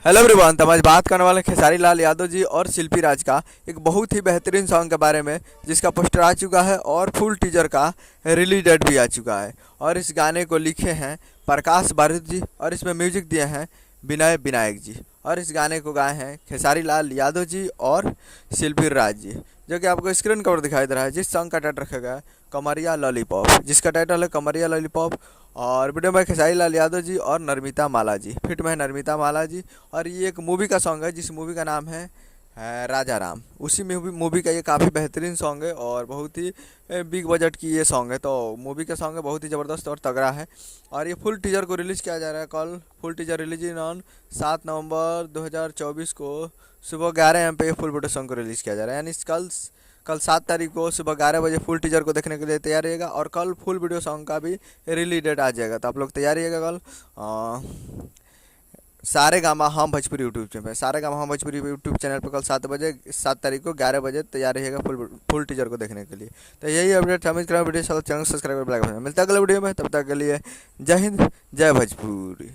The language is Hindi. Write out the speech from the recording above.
Hello everyone. तो आज बात करने वाले खेसारी लाल यादव जी और शिल्पी राज का एक बहुत ही बेहतरीन सॉन्ग के बारे में, जिसका पोस्टर आ चुका है और फुल टीजर का रिलीज डेट भी आ चुका है। और इस गाने को लिखे हैं प्रकाश बारूद जी और इसमें म्यूजिक दिए हैं विनय विनायक जी। और इस गाने को गाए हैं खेसारी लाल यादव जी और शिल्पी राज जी, जो कि आपको स्क्रीन कवर दिखाई दे रहा है। जिस सॉन्ग का टाइटल रखा गया है कमरिया लॉलीपॉप, जिसका टाइटल है कमरिया लॉलीपॉप। और वीडियो में खेसारी लाल यादव जी और नर्मिता माला जी, फिट में है नर्मिता माला जी। और ये एक मूवी का सॉन्ग है जिस मूवी का नाम है राजा राम। उसी मूवी का ये काफ़ी बेहतरीन सॉन्ग है और बहुत ही बिग बजट की ये सॉन्ग है। तो मूवी का सॉन्ग है, बहुत ही ज़बरदस्त और तगड़ा है। और ये फुल टीजर को रिलीज़ किया जा रहा है कल। फुल टीजर रिलीज ऑन 7 नवंबर 2024 को सुबह 11 AM पे ये फुल वीडियो सॉन्ग को रिलीज़ किया जा रहा है। यानी कल 7 तारीख को सुबह 11 बजे फुल टीजर को देखने के लिए तैयार रहिएगा। और कल फुल वीडियो सॉन्ग का भी रिलीज डेट आ जाएगा, तो आप लोग तैयार रहिएगा। कल सारे गामा हम भोजपुरी यूट्यूब चैनल पे, सारे गामा हम भोजपुरी यूट्यूब चैनल पर कल 7 तारीख को 11 बजे तैयार रहिएगा फुल टीजर को देखने के लिए। तो यही अपडेट हमें वीडियो चैनल सब्सक्राइब कर मिलता है अगले वीडियो में। तब तक के लिए जय हिंद, जय भोजपुरी।